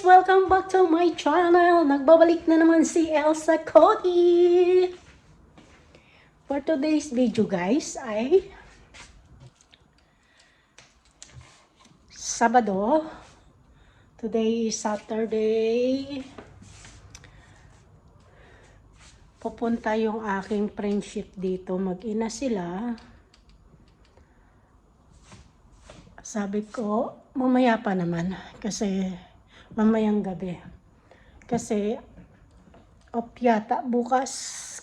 guys! Welcome back to my channel! Nagbabalik na naman si Elsa Cody! For today's video guys ay Sabado. Today is Saturday. Pupunta yung aking friendship dito. Mag-ina sila. Sabi ko, mamaya pa naman. Kasi mamayang gabi. Kasi off yata bukas.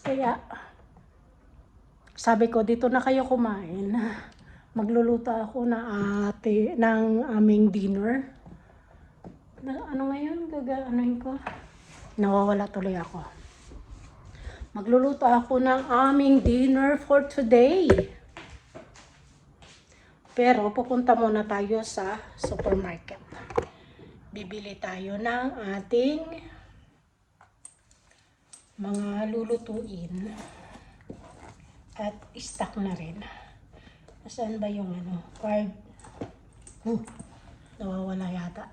Kaya sabi ko, dito na kayo kumain. Magluluto ako ng aming dinner. Ano ngayon? Gaganoin ko? Nawawala tuloy ako. Magluluto ako ng aming dinner for today. Pero pupunta muna tayo sa supermarket. Bibili tayo ng ating mga lulutuin. At stock na rin. Saan ba yung card? Nawawala yata.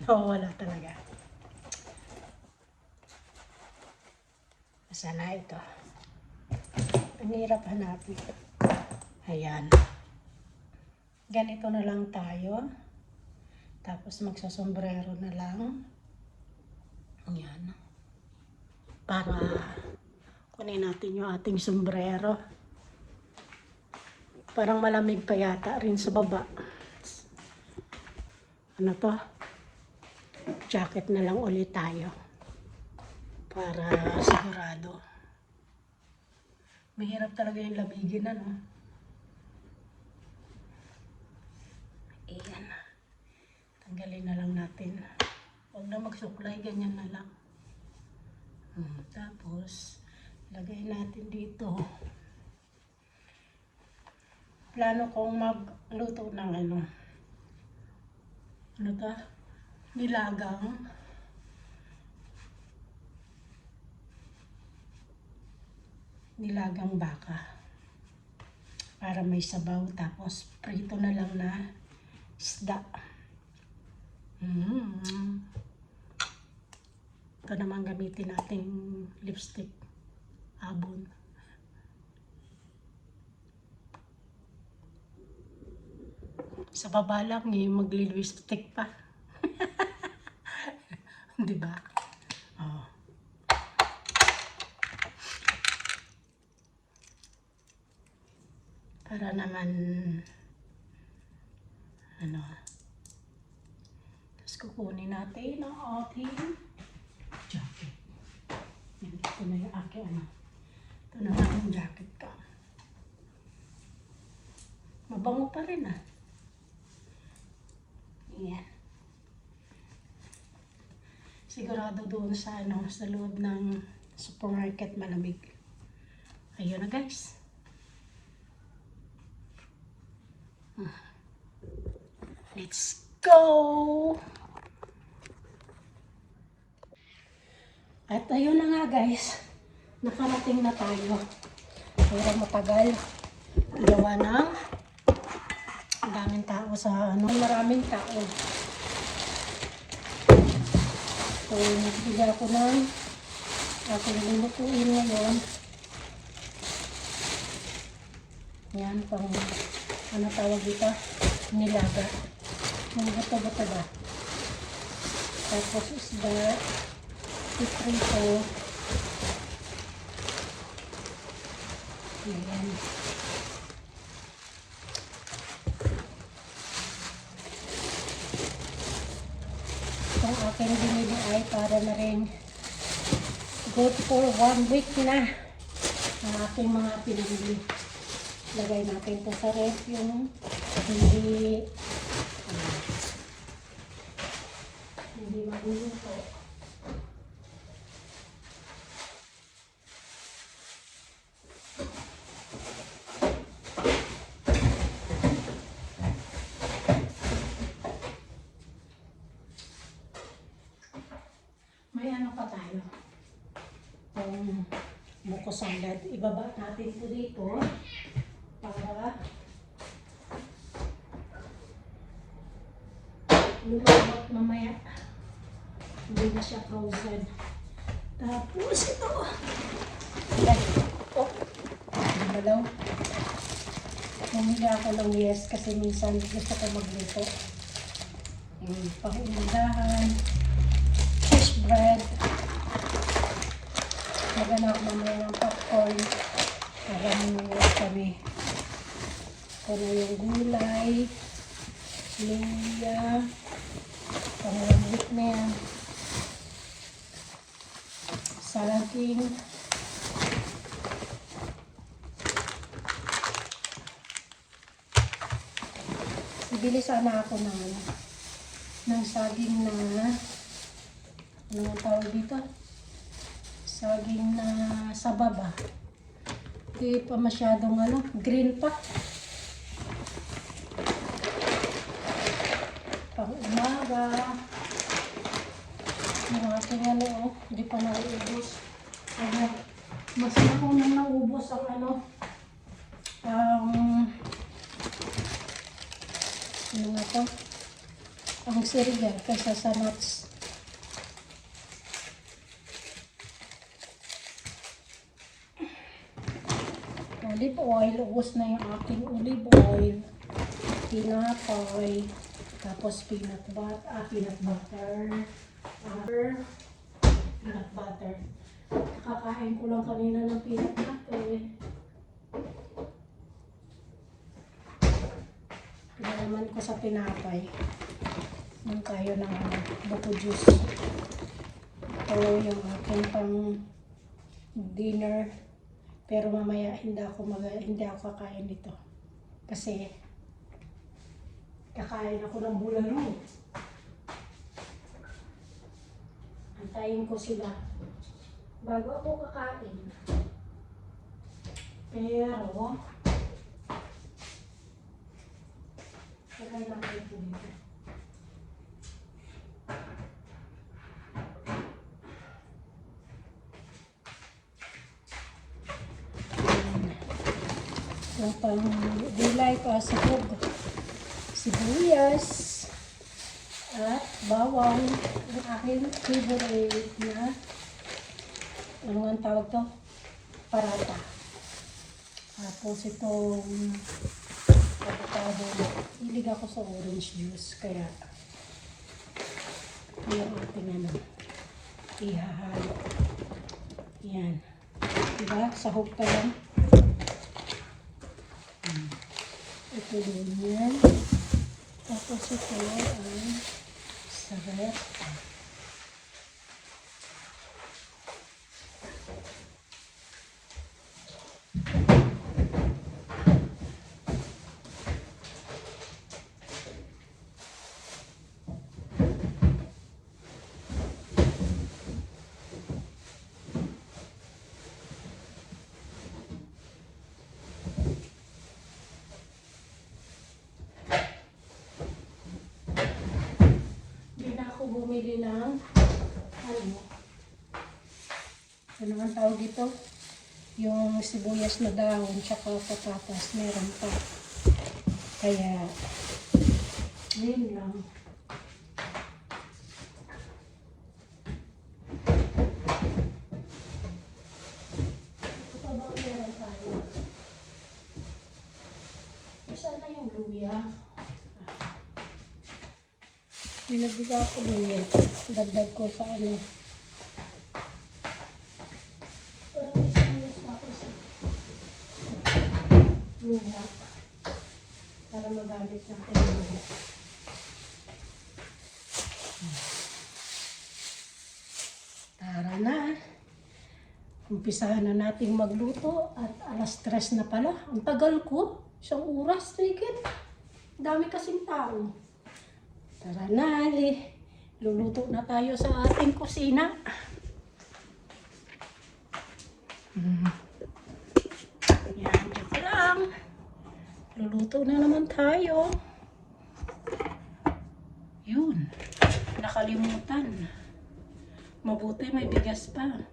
Nawawala talaga. Saan na ito? Ang hirap hanapin. Ayan. Ganito na lang tayo. Tapos magsasombrero na lang. Ayan. Para kunin natin yung ating sombrero. Parang malamig pa yata rin sa baba. Ano to? Jacket na lang ulit tayo. Para sigurado. Mahirap talaga yung labigin, ano? Ayan. Tanggalin na lang natin. Huwag na magsuklay, ganyan na lang. Tapos, lagay natin dito. Plano kong magluto ng ano to? Nilagang baka. Para may sabaw, tapos prito na lang na isda. Ito naman gamitin nating lipstick. Abon. Sa baba lang magli-lipstick pa. Diba? Oh. Para naman tapos kukunin natin ang ating jacket. Ito na yung aking ito na ang jacket ka. Mabango pa rin Ayan. Sigurado doon sa sa loob ng supermarket malamig. Ayun na guys. Let's go! At ayun na nga guys. Nakarating na tayo. Pero matagal. Gawa ng daming tao maraming tao. So, nagbigay ako ng aking lulutuin ngayon. Yan, pang tawag dito? Nilaga. Yung buto-buto ba? Tapos isda, iprito. Ayan. Itong aking binili ay para na rin good for 1 week na ang aking mga pinamili. Lagay natin ito sa ref yung hindi magluluto. May pa tayo. Yung buko salad. Ibaba natin ito dito para Lumabot mamaya. Hindi na siya frozen. Tapos ito. Ayan. Oh. Gumalaw. Bumili ako ng yes kasi minsan gusto ko magluto. Pang-umagahan. Fish bread. Magana ako mamaya ng popcorn. Para manunuot kami. Kano yung gulay. Luya. Pang-umagit na yan. Saging. Bibili sana ako ng saging na ano ang tawag dito? Saging na sa baba. Hindi pa masyadong green pa. Pang umaga. Yung aking hindi pa nauubos. Mas naunang naubos ang ano nga to? Ang cereal kaysa sa nuts. Olive oil. Ubos na yung aking olive oil. Tinapay. Tapos peanut butter. Peanut butter. Kakain ko lang kanina ng peanut butter. Pinalaman ko sa tinapay. Nang tayo ng buko juice. Ito yung aking pang dinner. Pero mamaya hindi ako kakain nito. Kasi kakain ako ng bulalo. Antayin ko sila bago ako kakain. Pero lagay lang kayo po dito. Yung pang dilay pa sa hug. Sibuyas at bawang. Ang aking favorite na ano ang tawag to? Parata. Tapos itong avocado. Hilig ako sa orange juice. Kaya yung ating ihahalo. Yan. Diba? Sahog pa lang. Ito din yan. Tapos ito ay sarap. Bumili ng ano ang tawag ito? Yung sibuyas na dahon tsaka patatas meron pa. Kaya yun lang. Ito pa ba meron tayo? Saan na yung luya? Nilagyan ko din yan. Dagdag ko sa Parang isang ako sa luha. Para magamit natin luha. Tara na. Umpisahan na nating magluto at alas 3 na pala. Ang tagal ko. 1 oras. Tigit. Dami kasing tao. Tara na, luluto na tayo sa ating kusina. Yan, dito lang. Luluto na naman tayo. Yun, nakalimutan. Mabuti may bigas pa.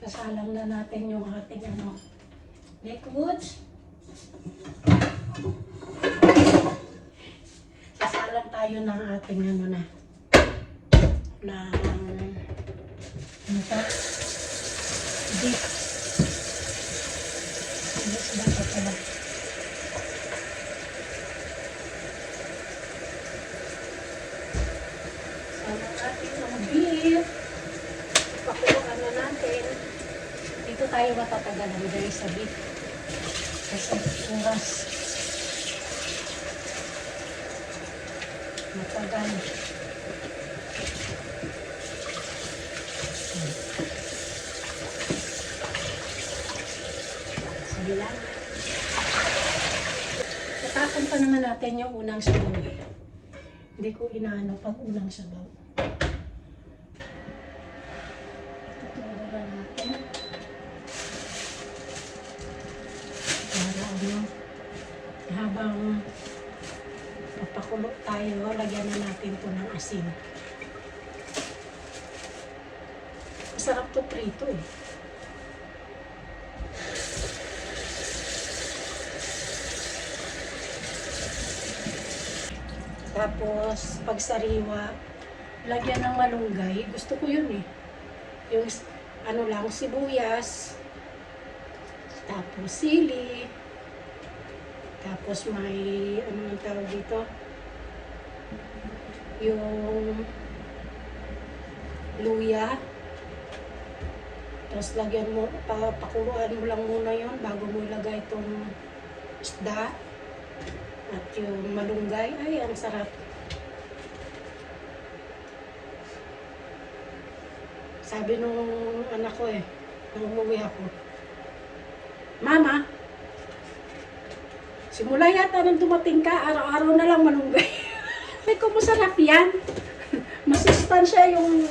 Sasalang na natin yung ating liquids. Sasalang tayo ng ating beef. Beef ba ito pala? Salang natin ang beef. Pakuluan na natin. Dito tayo matatagalan guys sa beef. Kasi oras. Matagal. Sige lang. Tatapon pa naman natin yung unang sabaw. Hindi ko inaano pag unang sabaw. Tutulungan natin. Para habang papakulo tayo, lagyan na natin ito ng asin. Masarap to prito eh. Tapos, pag sariwa, lagyan ng malunggay. Gusto ko yun eh. Yung sibuyas. Tapos sili. Tapos may, ang tawag dito? Yung luya. Tapos lagyan mo, pakuluan mo lang muna yun bago mo ilagay itong isda. At yung malunggay, ay ang sarap. Sabi nung anak ko nung umuwi ako, Mama, simula yata nang dumating ka, araw-araw na lang malunggay. Ay, kumusarap yan. Masustansya yung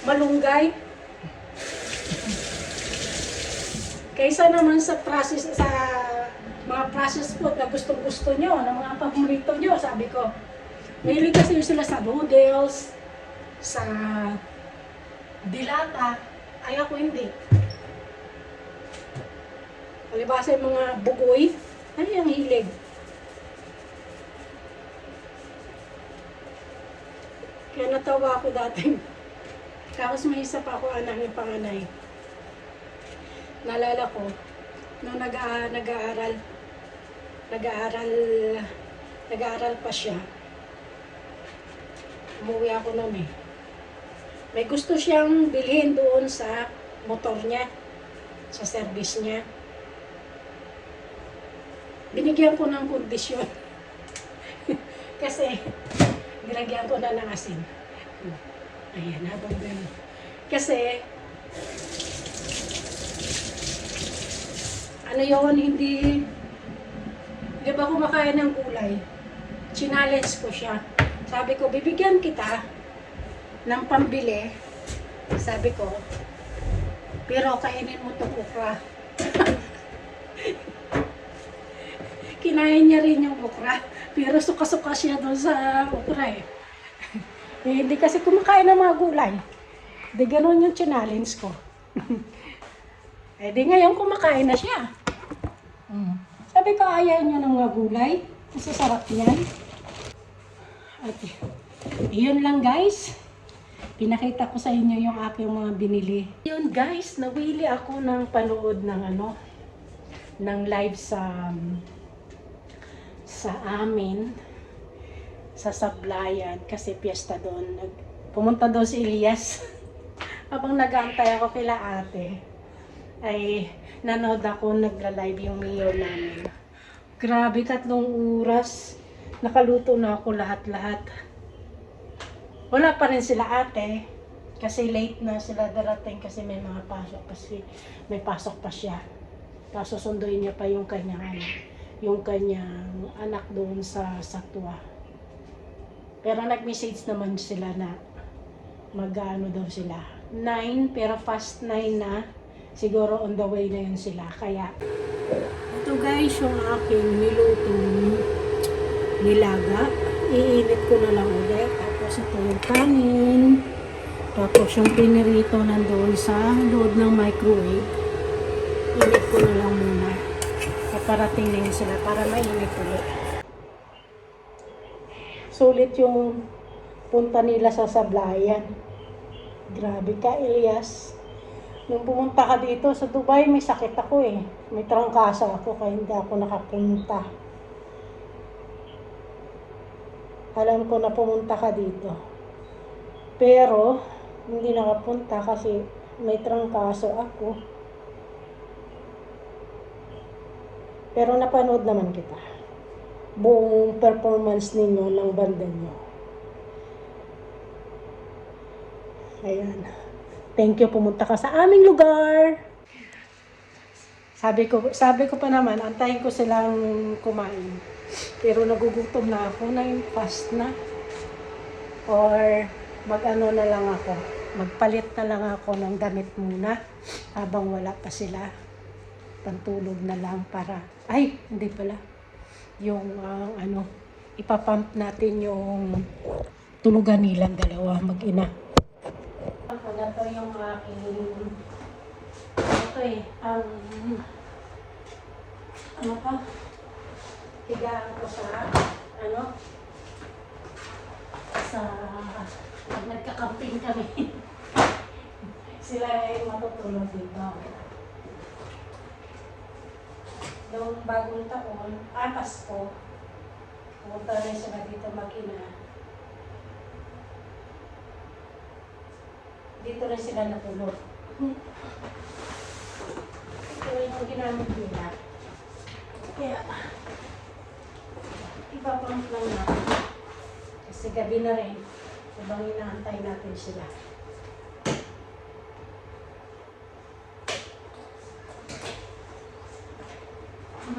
malunggay. Kaysa naman sa mga processed food na gustong-gusto nyo, na mga paborito nyo, sabi ko. Mahilig kasi sila sa noodles, sa dilata. Ay, ako hindi. Palibasa yung mga bugoy, ay ang hilig. Kaya natawa ako dati. Tapos may isa pa ako anak ng panganay. Naalala ko, nung nag-aaral pa siya. Umuwi ako noon eh. May gusto siyang bilhin doon sa motor niya, sa service niya. Binigyan ko ng kondisyon. Kasi, nilagyan ko na ng asin. Ayan, habang ganun. Kasi, hindi ba kumakain ng gulay? Challenge ko siya. Sabi ko, bibigyan kita ng pambili. Sabi ko, pero kainin mo itong okra. Kinain niya rin yung okra. Pero suka-suka siya doon sa okra eh. Hindi kasi kumakain ng mga gulay. Di ganun yung challenge ko. Di ngayon kumakain na siya. Sabi ko, ayaw niyo ng mga gulay. Masasarap yan. At yun lang guys. Pinakita ko sa inyo yung aking mga binili. Yun guys, nawili ako ng panood ng live sa amin sa Sablayan kasi piyesta doon. Pumunta doon si Elias. Habang nag-aantay ako kila ate, ay nanood ako, nagla-live yung mayor namin. Grabe, 3 oras. Nakaluto na ako lahat-lahat. Wala pa rin sila ate. Kasi late na sila darating kasi may mga pasok. Kasi may pasok pa siya. Tapos susunduin niya pa yung kanyang anak doon sa Satwa. Pero nag-message naman sila na mag-ano daw sila. 9, pero fast 9 na. Siguro on the way na yun sila. Kaya, ito guys, yung aking nilutong nilaga. Iinit ko na lang ulit. Tapos ito yung kanin. Tapos yung pinirito nandoon sa loob ng microwave. Init ko na lang muna. Paparating na yun sila para mainit ulit. Sulit yung punta nila sa Sablayan. Grabe ka, Elias. Nung pumunta ka dito sa Dubai, may sakit ako eh. May trangkaso ako kaya hindi ako nakapunta. Alam ko na pumunta ka dito. Pero, hindi nakapunta kasi may trangkaso ako. Pero napanood naman kita. Buong performance ninyo ng banda nyo. Ayan. Thank you, pumunta ka sa aming lugar. Sabi ko pa naman, antayin ko silang kumain. Pero nagugutom na ako, na yung fast na. Or mag-ano na lang ako, magpalit na lang ako ng damit muna habang wala pa sila. Pantulog na lang para, ay, hindi pala. Yung ipapump natin yung tulugan nilang dalawa, mag-ina. Ito yung aking, ito eh, ano pa, higaan ko sa, sa, pag nagkakamping kami, sila ay matutulog dito. Noong bagong taon, Pasko, pumunta rin sila dito mag-ina. Dito rin sila natulog. Ito yung ginamit nila. Kaya, ipapamp lang natin. Kasi gabi na rin, habang inaantay natin sila.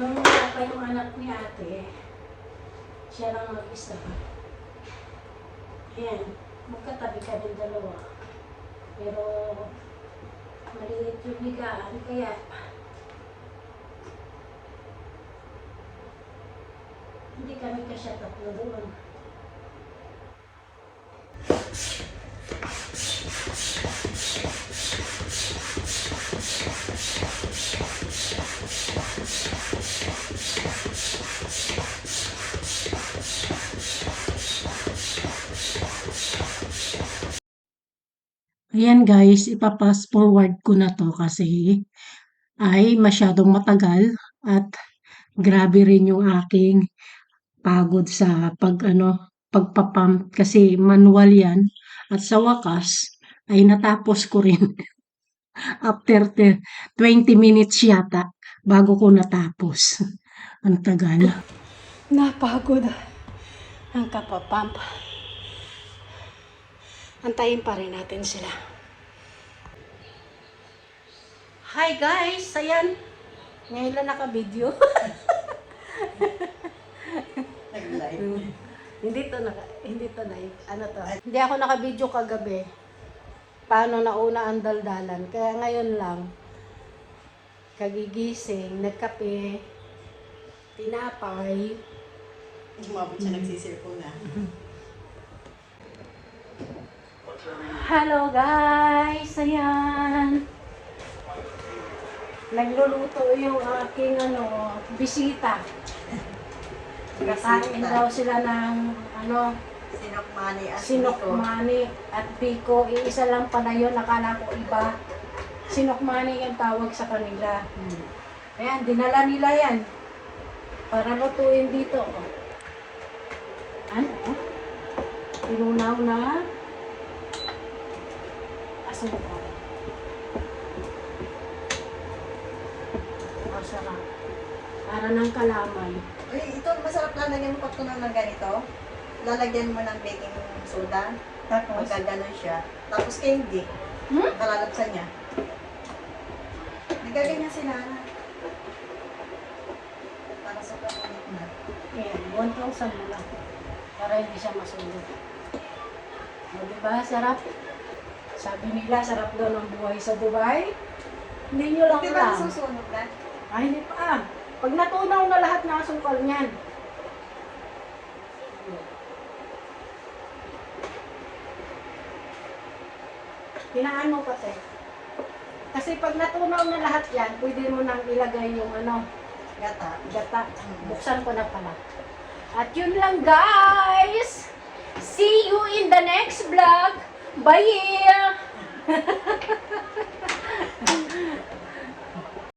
Nung wala pa yung anak ni ate, siya lang mag-isa. Ayan, magkatabi ka din dalawa. Pero, maliit yung higaan, kaya hindi kami kasya tatlo doon. Ayan guys, ipapass forward ko na to kasi ay masyadong matagal at grabe rin yung aking pagod sa pagpapump kasi manual yan at sa wakas ay natapos ko rin after 20 minutes yata bago ko natapos. Ang tagal. Napagod ang kapapump. Antayin pa rin natin sila. Hi guys! Ayan. Ngayon lang naka-video. Nag-live. Hindi to live. Ano to? Hindi ako naka-video kagabi. Paano nauna ang daldalan. Kaya ngayon lang, kagigising, nagkape, tinapay. Umabot siya nagsisirko na. Hello guys! Ayan! Nagluluto yung aking bisita. Kakain daw sila ng Sinokmani at sinokmani at biko. Iisa lang pala yun, nakala ko iba. Sinokmani yung tawag sa kanila. Ayan, dinala nila yan. Para lutuin dito. Ano? Tinunaw na asukal. Masarap. Para ng kalamay. Uy, ito masarap lang. Lagyan mo ko ng ganito. Lalagyan mo ng baking soda. Tapos? Magkaganon siya. Tapos candy. Kalalapsan niya. Nagaganyan sila. Para sa kamunit na. Ayan, 1,000 na lang. Para hindi siya masunog. O diba, sarap? Sabi nila, sarap daw ng buhay sa Dubai. Hindi nyo lang Di ba alam. nasusunog na? Ay, hindi pa. Pag natunaw na lahat ng asukal niyan. Hinaan mo pa, te. Kasi pag natunaw na lahat yan, pwede mo nang ilagay yung Gata. gata. Buksan ko na pala. At yun lang, guys! See you in the next vlog! Bye!